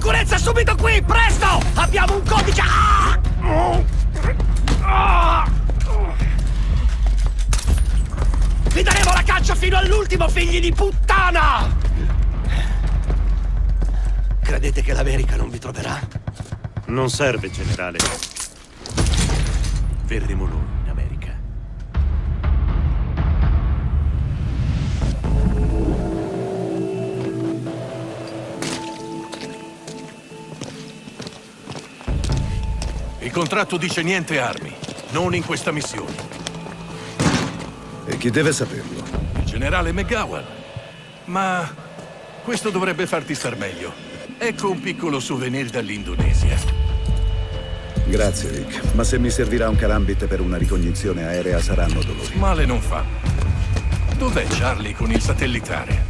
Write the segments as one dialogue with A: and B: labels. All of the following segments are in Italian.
A: sicurezza subito qui, presto! Abbiamo un codice! Vi daremo la caccia fino all'ultimo, figli di puttana! Credete che l'America non vi troverà?
B: Non serve, generale. Verremo noi in America.
C: Il contratto dice niente armi, non in questa missione.
D: E chi deve saperlo?
C: Il generale McGowan. Ma questo dovrebbe farti star meglio. Ecco un piccolo souvenir dall'Indonesia.
D: Grazie, Rick. Ma se mi servirà un karambit per una ricognizione aerea saranno dolori.
C: Male non fa. Dov'è Charlie con il satellitare?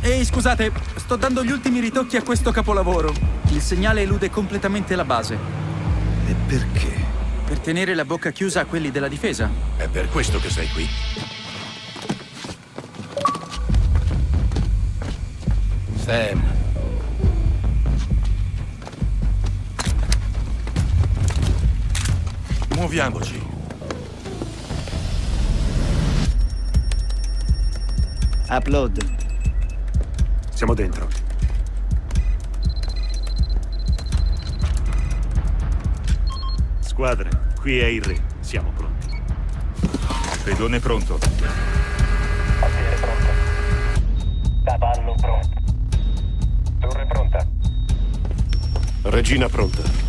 E: Ehi, scusate, sto dando gli ultimi ritocchi a questo capolavoro. Il segnale elude completamente la base.
D: E perché?
E: Per tenere la bocca chiusa a quelli della difesa.
C: È per questo che sei qui. Sam. Muoviamoci.
F: Upload.
B: Siamo dentro. Squadre, qui è il re. Siamo pronti.
C: Pedone pronto.
G: Alfiere pronto. Cavallo pronto. Torre pronta.
B: Regina pronta.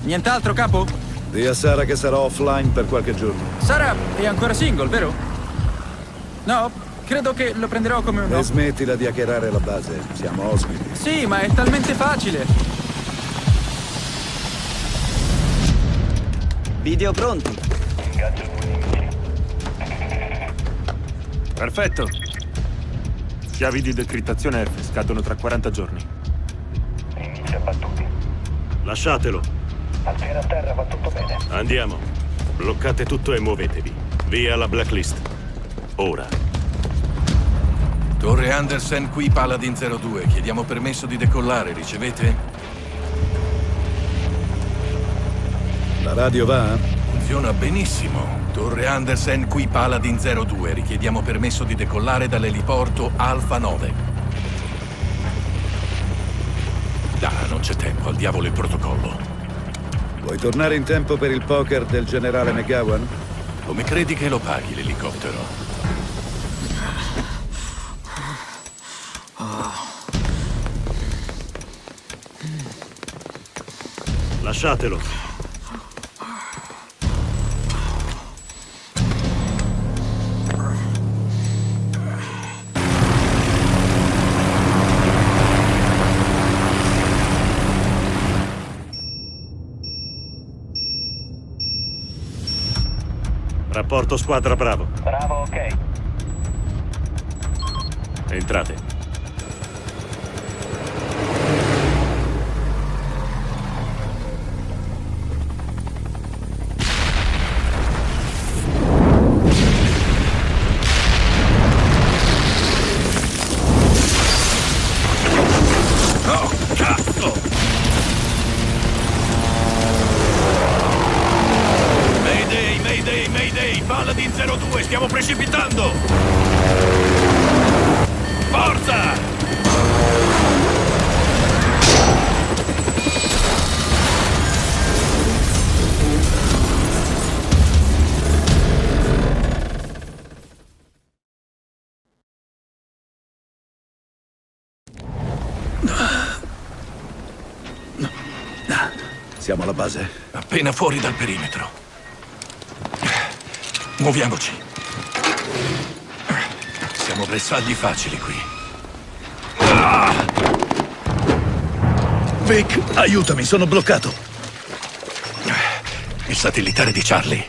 E: Nient'altro, capo?
D: Dì a Sara che sarò offline per qualche giorno.
E: Sara è ancora single, vero? No, credo che lo prenderò come un
D: E
E: no.
D: smettila di hackerare la base. Siamo ospiti.
E: Sì, ma è talmente facile.
F: Video pronti.
G: Ingaggio 2 nemici.
B: Perfetto. Chiavi di decrittazione F scadono tra 40 giorni.
G: Inizia battuti.
B: Lasciatelo.
G: Alfiere a terra, va tutto bene.
B: Andiamo. Bloccate tutto e muovetevi. Via la blacklist. Ora.
C: Torre Anderson, qui Paladin 02. Chiediamo permesso di decollare, ricevete?
D: La radio va?
C: Funziona benissimo. Torre Anderson, qui Paladin 02. Richiediamo permesso di decollare dall'eliporto Alfa 9. Non c'è tempo, al diavolo il protocollo.
D: Vuoi tornare in tempo per il poker del generale McGowan?
C: Come credi che lo paghi l'elicottero?
B: Lasciatelo. Rapporto squadra Bravo.
G: Bravo, ok.
B: Entrate.
C: Oh, cazzo! Mayday, Mayday, Mayday! Paladin 02, stiamo precipitando! Forza!
D: Siamo alla base.
C: Appena fuori dal perimetro. Muoviamoci. Siamo bersagli facili qui.
D: Vic, aiutami, sono bloccato.
C: Il satellitare di Charlie.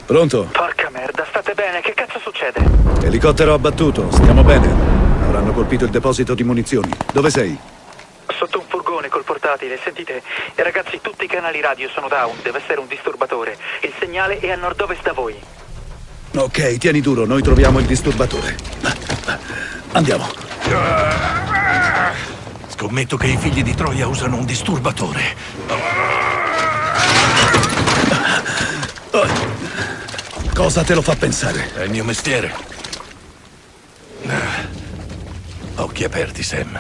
D: Pronto?
G: Porca merda, state bene? Che cazzo succede?
D: Elicottero abbattuto, stiamo bene. Avranno colpito il deposito di munizioni. Dove sei?
G: Sotto un furgone col portatile. Sentite, ragazzi, tutti i canali radio sono down. Deve essere un disturbatore. Il segnale è a nord-ovest da voi.
D: Ok, tieni duro, noi troviamo il disturbatore. Andiamo.
C: Scommetto che i figli di Troia usano un disturbatore.
D: Cosa te lo fa pensare?
C: È il mio mestiere. Occhi aperti, Sam.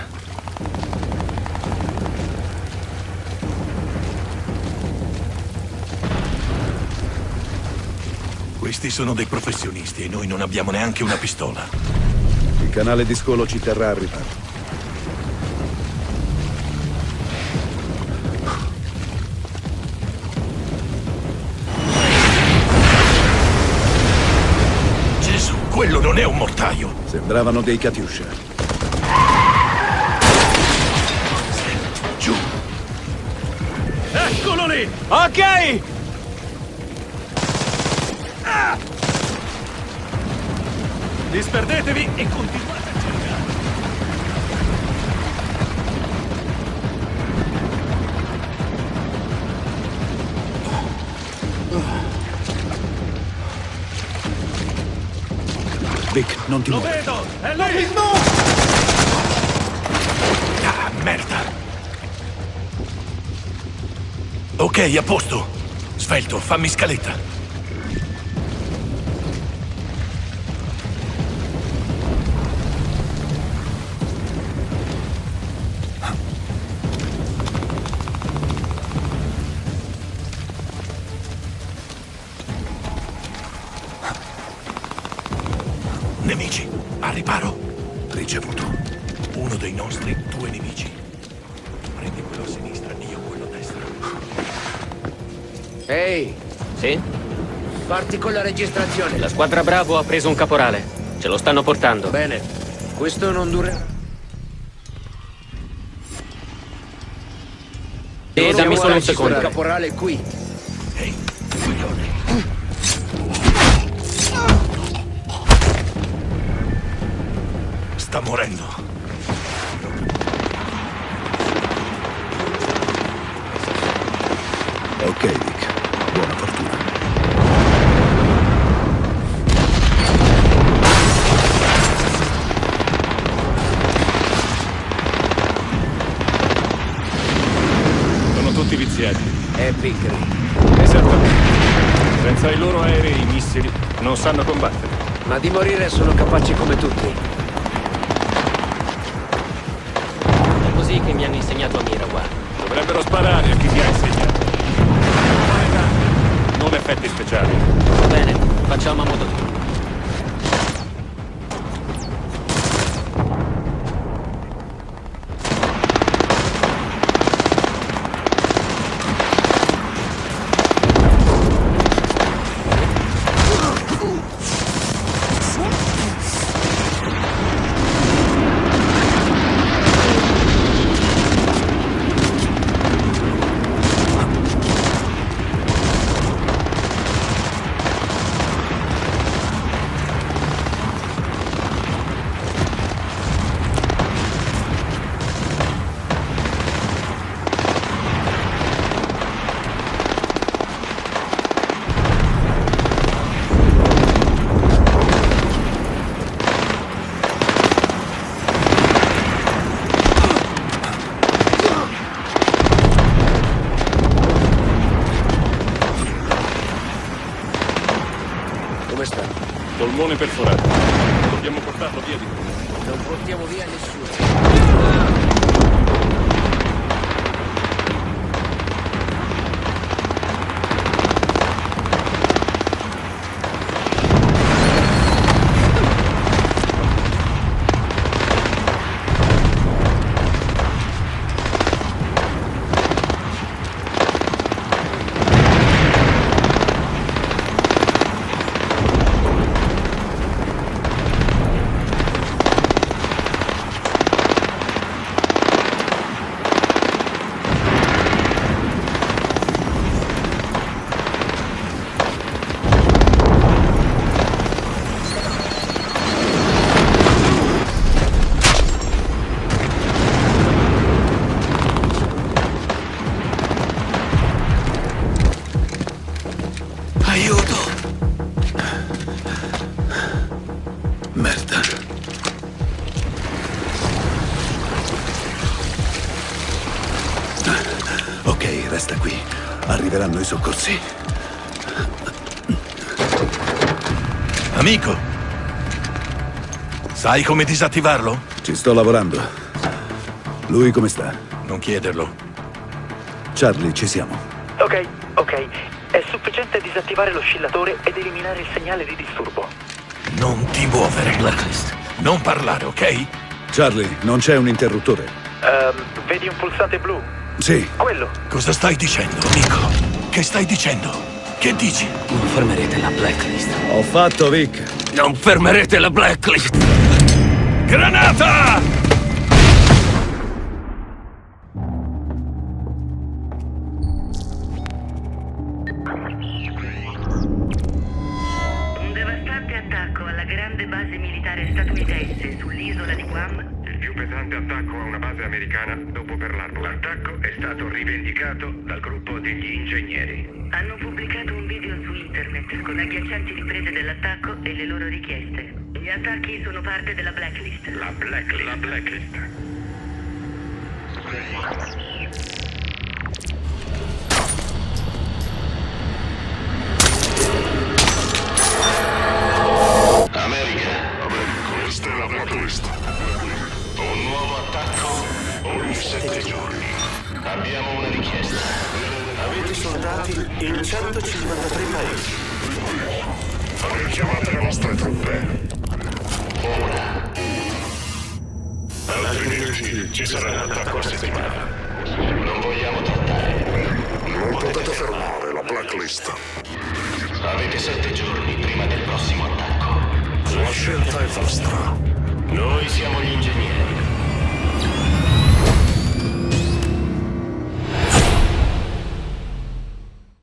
C: Questi sono dei professionisti e noi non abbiamo neanche una pistola.
D: Il canale di scolo ci terrà al riparo.
C: Gesù, quello non è un mortaio!
D: Sembravano dei Katyusha.
C: Giù!
B: Eccolo lì!
A: Ok!
B: Disperdetevi e continuate a cercare.
D: Vic, non ti
B: Lo
D: muovere.
B: vedo! È lì!
C: Ah, merda! Ok, a posto! Svelto, fammi scaletta! Nemici, a riparo.
D: Ricevuto.
C: Uno dei nostri, 2 nemici. Prendi quello a sinistra e io quello a destra.
H: Ehi,
A: Sì?
H: parti con la registrazione.
A: La squadra Bravo ha preso un caporale. Ce lo stanno portando.
H: Bene, questo non durerà.
A: Sì, dammi solo un secondo.
H: Il caporale qui.
C: Ehi, coglione. Sta morendo.
D: Ok, Vic. Buona fortuna.
B: Sono tutti viziati.
H: È Pickery.
B: Esattamente. Senza i loro aerei e i missili non sanno combattere.
H: Ma di morire sono capaci come tutti.
A: È così che mi hanno insegnato a mira, guarda.
B: Dovrebbero sparare a chi ti ha insegnato. Non effetti speciali.
A: Va bene, facciamo a modo tuo.
H: Come sta?
B: Polmone perforato. Dobbiamo portarlo via di qui.
H: Non portiamo via nessuno.
D: qui. Arriveranno i soccorsi.
C: Amico, sai come disattivarlo?
D: Ci sto lavorando. Lui come sta?
C: Non chiederlo.
D: Charlie, ci siamo.
G: Ok. È sufficiente disattivare l'oscillatore ed eliminare il segnale di disturbo.
C: Non ti muovere, Blacklist. Non parlare, ok?
D: Charlie, non c'è un interruttore?
G: Vedi un pulsante blu?
D: Sì.
G: Quello.
C: Cosa stai dicendo, amico? Che stai dicendo? Che dici?
H: Non fermerete la Blacklist.
D: Ho fatto, Vic.
H: Non fermerete la Blacklist!
C: Granata!
I: Un devastante attacco alla grande base militare statunitense sull'isola di Guam.
J: Il più pesante attacco a una base americana dopo Pearl Harbor. L'attacco è stato rivendicato dal gruppo degli ingegneri.
I: Hanno pubblicato un video su internet con agghiaccianti riprese dell'attacco e le loro richieste. Gli attacchi sono parte della Blacklist.
J: La Blacklist.
K: America, questa è la Blacklist. Un nuovo attacco ogni 7 giorni. Abbiamo una richiesta. Avete soldati in 153 paesi. Richiamate le nostre truppe. Ora. Altrimenti ci sarà un attacco a settimana. Non vogliamo trattare. Non potete fermare la Blacklist. Avete 7 giorni prima del prossimo attacco. La scelta è vostra.